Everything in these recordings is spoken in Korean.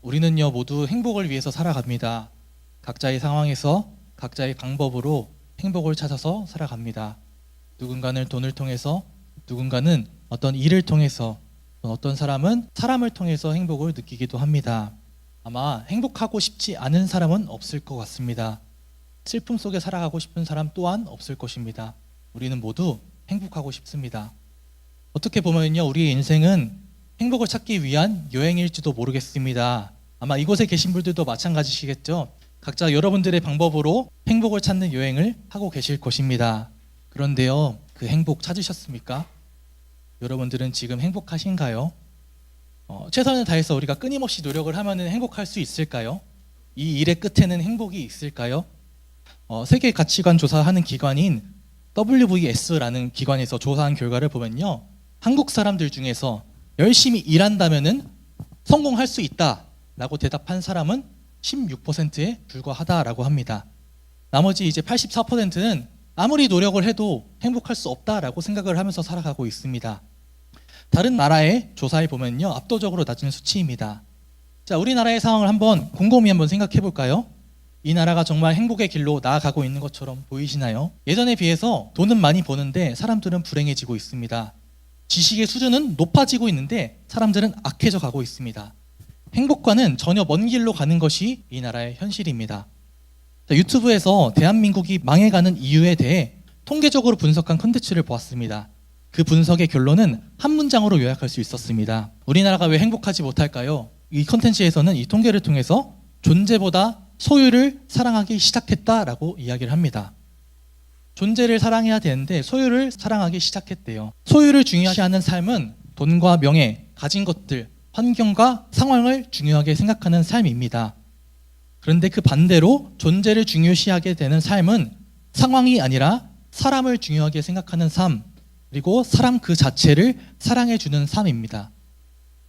우리는요 모두 행복을 위해서 살아갑니다. 각자의 상황에서 각자의 방법으로 행복을 찾아서 살아갑니다. 누군가는 돈을 통해서, 누군가는 어떤 일을 통해서, 어떤 사람은 사람을 통해서 행복을 느끼기도 합니다. 아마 행복하고 싶지 않은 사람은 없을 것 같습니다. 슬픔 속에 살아가고 싶은 사람 또한 없을 것입니다. 우리는 모두 행복하고 싶습니다. 어떻게 보면요, 우리의 인생은 행복을 찾기 위한 여행일지도 모르겠습니다. 아마 이곳에 계신 분들도 마찬가지시겠죠. 각자 여러분들의 방법으로 행복을 찾는 여행을 하고 계실 것입니다. 그런데요, 그 행복 찾으셨습니까? 여러분들은 지금 행복하신가요? 최선을 다해서 우리가 끊임없이 노력을 하면 행복할 수 있을까요? 이 일의 끝에는 행복이 있을까요? 세계 가치관 조사하는 기관인 WVS라는 기관에서 조사한 결과를 보면요, 한국 사람들 중에서 열심히 일한다면은 성공할 수 있다라고 대답한 사람은 16%에 불과하다라고 합니다. 나머지 이제 84%는 아무리 노력을 해도 행복할 수 없다라고 생각을 하면서 살아가고 있습니다. 다른 나라의 조사에 보면요, 압도적으로 낮은 수치입니다. 자, 우리나라의 상황을 곰곰이 한번 생각해 볼까요? 이 나라가 정말 행복의 길로 나아가고 있는 것처럼 보이시나요? 예전에 비해서 돈은 많이 버는데 사람들은 불행해지고 있습니다. 지식의 수준은 높아지고 있는데 사람들은 악해져 가고 있습니다. 행복과는 전혀 먼 길로 가는 것이 이 나라의 현실입니다. 자, 유튜브에서 대한민국이 망해가는 이유에 대해 통계적으로 분석한 콘텐츠를 보았습니다. 그 분석의 결론은 한 문장으로 요약할 수 있었습니다. 우리나라가 왜 행복하지 못할까요? 이 콘텐츠에서는 이 통계를 통해서 존재보다 소유를 사랑하기 시작했다라고 이야기를 합니다. 존재를 사랑해야 되는데 소유를 사랑하기 시작했대요. 소유를 중요시하는 삶은 돈과 명예, 가진 것들, 환경과 상황을 중요하게 생각하는 삶입니다. 그런데 그 반대로 존재를 중요시하게 되는 삶은 상황이 아니라 사람을 중요하게 생각하는 삶, 그리고 사람 그 자체를 사랑해주는 삶입니다.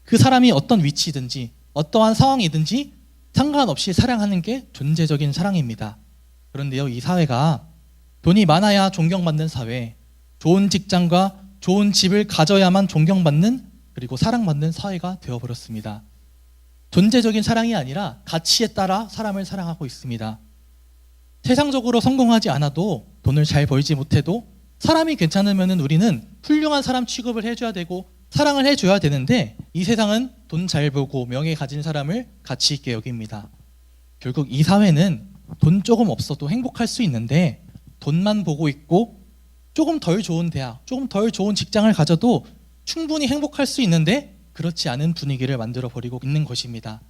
그 사람이 어떤 위치든지 어떠한 상황이든지 상관없이 사랑하는 게 존재적인 사랑입니다. 그런데요, 이 사회가 돈이 많아야 존경받는 사회, 좋은 직장과 좋은 집을 가져야만 존경받는, 그리고 사랑받는 사회가 되어버렸습니다. 존재적인 사랑이 아니라 가치에 따라 사람을 사랑하고 있습니다. 세상적으로 성공하지 않아도, 돈을 잘 벌지 못해도 사람이 괜찮으면 우리는 훌륭한 사람 취급을 해줘야 되고 사랑을 해줘야 되는데, 이 세상은 돈 잘 벌고 명예 가진 사람을 가치 있게 여깁니다. 결국 이 사회는 돈 조금 없어도 행복할 수 있는데, 돈만 보고 있고 조금 덜 좋은 대학, 조금 덜 좋은 직장을 가져도 충분히 행복할 수 있는데 그렇지 않은 분위기를 만들어 버리고 있는 것입니다.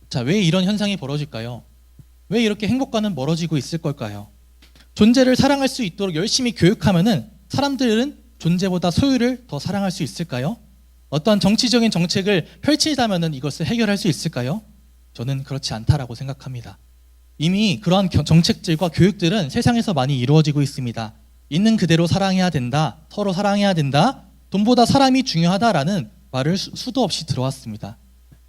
자, 왜 이런 현상이 벌어질까요? 왜 이렇게 행복과는 멀어지고 있을 걸까요? 존재를 사랑할 수 있도록 열심히 교육하면은 사람들은 존재보다 소유를 더 사랑할 수 있을까요? 어떤 정치적인 정책을 펼치자면은 이것을 해결할 수 있을까요? 저는 그렇지 않다라고 생각합니다. 이미 그러한 정책들과 교육들은 세상에서 많이 이루어지고 있습니다. 있는 그대로 사랑해야 된다, 서로 사랑해야 된다, 돈보다 사람이 중요하다라는 말을 수도 없이 들어왔습니다.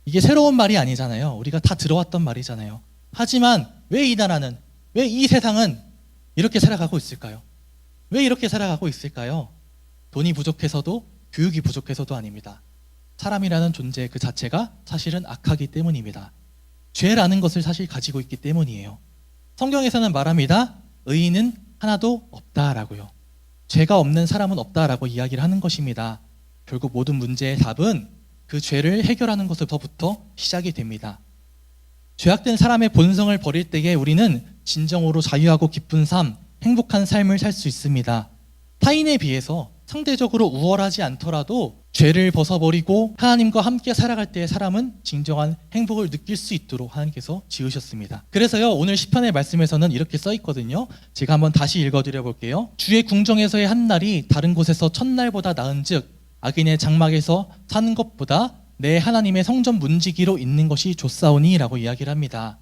이게 새로운 말이 아니잖아요. 우리가 다 들어왔던 말이잖아요. 하지만 왜 이 나라는, 왜 이 세상은 이렇게 살아가고 있을까요? 왜 이렇게 살아가고 있을까요? 돈이 부족해서도, 교육이 부족해서도 아닙니다. 사람이라는 존재 그 자체가 사실은 악하기 때문입니다. 죄라는 것을 사실 가지고 있기 때문이에요. 성경에서는 말합니다. 의인은 하나도 없다라고요. 죄가 없는 사람은 없다라고 이야기를 하는 것입니다. 결국 모든 문제의 답은 그 죄를 해결하는 것부터 시작이 됩니다. 죄악된 사람의 본성을 버릴 때에 우리는 진정으로 자유하고 기쁜 삶, 행복한 삶을 살 수 있습니다. 타인에 비해서 상대적으로 우월하지 않더라도 죄를 벗어버리고 하나님과 함께 살아갈 때 사람은 진정한 행복을 느낄 수 있도록 하나님께서 지으셨습니다. 그래서요, 오늘 시편의 말씀에서는 이렇게 써 있거든요. 제가 한번 다시 읽어드려 볼게요. 주의 궁정에서의 한 날이 다른 곳에서 첫날보다 나은즉 악인의 장막에서 사는 것보다 내 하나님의 성전 문지기로 있는 것이 좋사오니 라고 이야기를 합니다.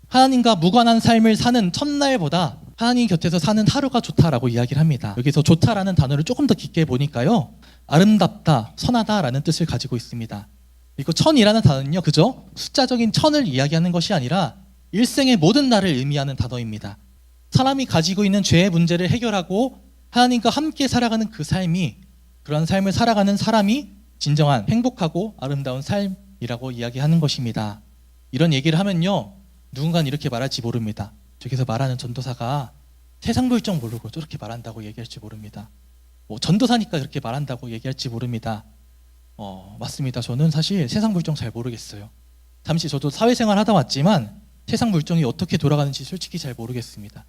하나님과 무관한 삶을 사는 첫날보다 하나님 곁에서 사는 하루가 좋다라고 이야기를 합니다. 여기서 좋다라는 단어를 조금 더 깊게 보니까요, 아름답다, 선하다라는 뜻을 가지고 있습니다. 그리고 천이라는 단어는요, 그저 숫자적인 천을 이야기하는 것이 아니라 일생의 모든 날을 의미하는 단어입니다. 사람이 가지고 있는 죄의 문제를 해결하고 하나님과 함께 살아가는 그 삶이, 그런 삶을 살아가는 사람이 진정한 행복하고 아름다운 삶이라고 이야기하는 것입니다. 이런 얘기를 하면요, 누군가는 이렇게 말할지 모릅니다. 저기서 말하는 전도사가 세상 물정 모르고 저렇게 말한다고 얘기할지 모릅니다. 뭐 전도사니까 그렇게 말한다고 얘기할지 모릅니다. 맞습니다. 저는 사실 세상 물정 잘 모르겠어요. 잠시 저도 사회생활 하다 왔지만 세상 물정이 어떻게 돌아가는지 솔직히 잘 모르겠습니다.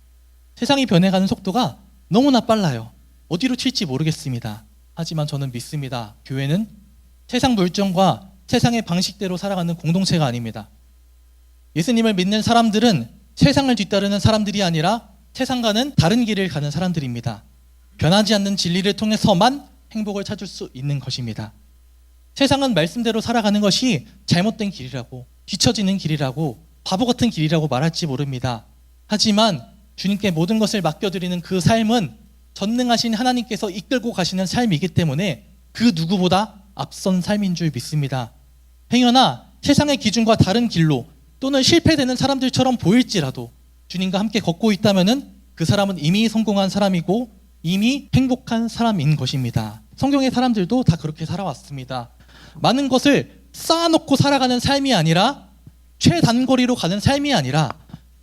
세상이 변해가는 속도가 너무나 빨라요. 어디로 튈지 모르겠습니다. 하지만 저는 믿습니다. 교회는 세상 물정과 세상의 방식대로 살아가는 공동체가 아닙니다. 예수님을 믿는 사람들은 세상을 뒤따르는 사람들이 아니라 세상과는 다른 길을 가는 사람들입니다. 변하지 않는 진리를 통해서만 행복을 찾을 수 있는 것입니다. 세상은 말씀대로 살아가는 것이 잘못된 길이라고, 뒤처지는 길이라고, 바보 같은 길이라고 말할지 모릅니다. 하지만 주님께 모든 것을 맡겨드리는 그 삶은 전능하신 하나님께서 이끌고 가시는 삶이기 때문에 그 누구보다 앞선 삶인 줄 믿습니다. 행여나 세상의 기준과 다른 길로 또는 실패되는 사람들처럼 보일지라도 주님과 함께 걷고 있다면 그 사람은 이미 성공한 사람이고 이미 행복한 사람인 것입니다. 성경의 사람들도 다 그렇게 살아왔습니다. 많은 것을 쌓아놓고 살아가는 삶이 아니라 최단거리로 가는 삶이 아니라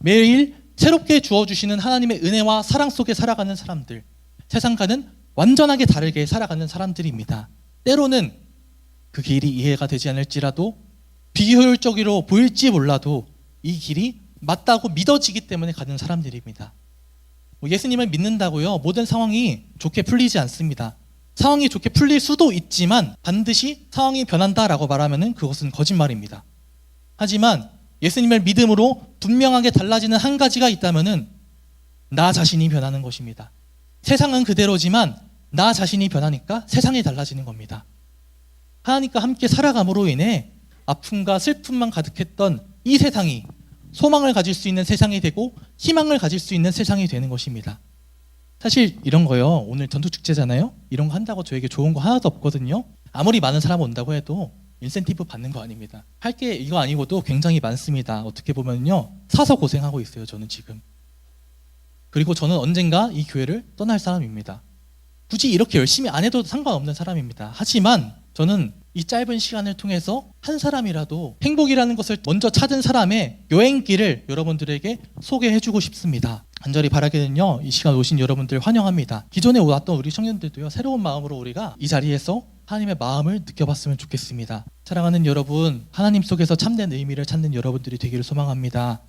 매일 새롭게 주어주시는 하나님의 은혜와 사랑 속에 살아가는 사람들, 세상과는 완전하게 다르게 살아가는 사람들입니다. 때로는 그 길이 이해가 되지 않을지라도 비효율적으로 보일지 몰라도 이 길이 맞다고 믿어지기 때문에 가는 사람들입니다. 예수님을 믿는다고요 모든 상황이 좋게 풀리지 않습니다. 상황이 좋게 풀릴 수도 있지만 반드시 상황이 변한다라고 말하면 그것은 거짓말입니다. 하지만 예수님을 믿음으로 분명하게 달라지는 한 가지가 있다면 나 자신이 변하는 것입니다. 세상은 그대로지만 나 자신이 변하니까 세상이 달라지는 겁니다. 하나님과 함께 살아감으로 인해 아픔과 슬픔만 가득했던 이 세상이 소망을 가질 수 있는 세상이 되고 희망을 가질 수 있는 세상이 되는 것입니다. 사실 이런 거요, 오늘 전도축제잖아요. 이런 거 한다고 저에게 좋은 거 하나도 없거든요. 아무리 많은 사람 온다고 해도 인센티브 받는 거 아닙니다. 할 게 이거 아니고도 굉장히 많습니다. 어떻게 보면요, 사서 고생하고 있어요, 저는 지금. 그리고 저는 언젠가 이 교회를 떠날 사람입니다. 굳이 이렇게 열심히 안 해도 상관없는 사람입니다. 하지만 저는 이 짧은 시간을 통해서 한 사람이라도 행복이라는 것을 먼저 찾은 사람의 여행길을 여러분들에게 소개해주고 싶습니다. 간절히 바라기는요, 이 시간 오신 여러분들 환영합니다. 기존에 왔던 우리 청년들도요, 새로운 마음으로 우리가 이 자리에서 하나님의 마음을 느껴봤으면 좋겠습니다. 사랑하는 여러분, 하나님 속에서 참된 의미를 찾는 여러분들이 되기를 소망합니다.